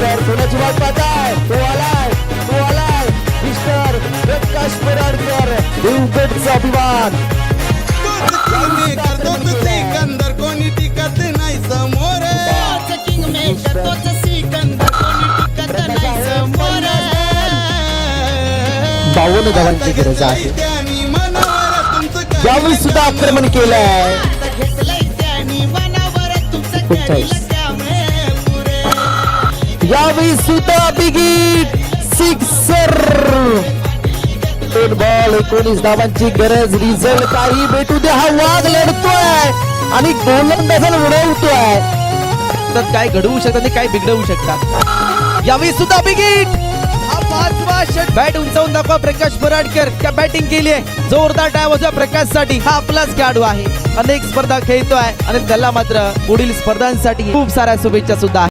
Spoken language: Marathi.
पराडकर कोणाची वाट पाहताय? तो आलाय मिस्टर प्रकाश पराडकर, देवगडचा अभिमान. सिकंदर कोणी टिकत नाही समोर, किंगमेकर तोच सिकंदर कोणी टिकत नाही समोर. 52 धावांची गरज आहे. यावेळी सुद्धा आक्रमण केलंय. 39 यावेळी सुद्धा बिगिट सिक्सर. 2 बॉल 19 धावांची गरज. रिझल्ट काही भेटू दे, हा वाघ लढतोय आणि गोलंदाजाला उडवतोय. तर काय घडवू शकतात आणि काय बिघडवू शकतात. यावेळी सुद्धा बिगिट. हा 5वा षट. बॅट उंचावून दाखवा प्रकाश पराडकर. क्या बॅटिंग केली आहे. जोरदार टाळ्या वाजवा प्रकाशसाठी. हा आपलाच खेळाडू आहे. अनेक स्पर्धा खेळतोय आणि त्याला मात्र पुढील स्पर्धांसाठी खूप साऱ्या शुभेच्छा सुद्धा आहेत.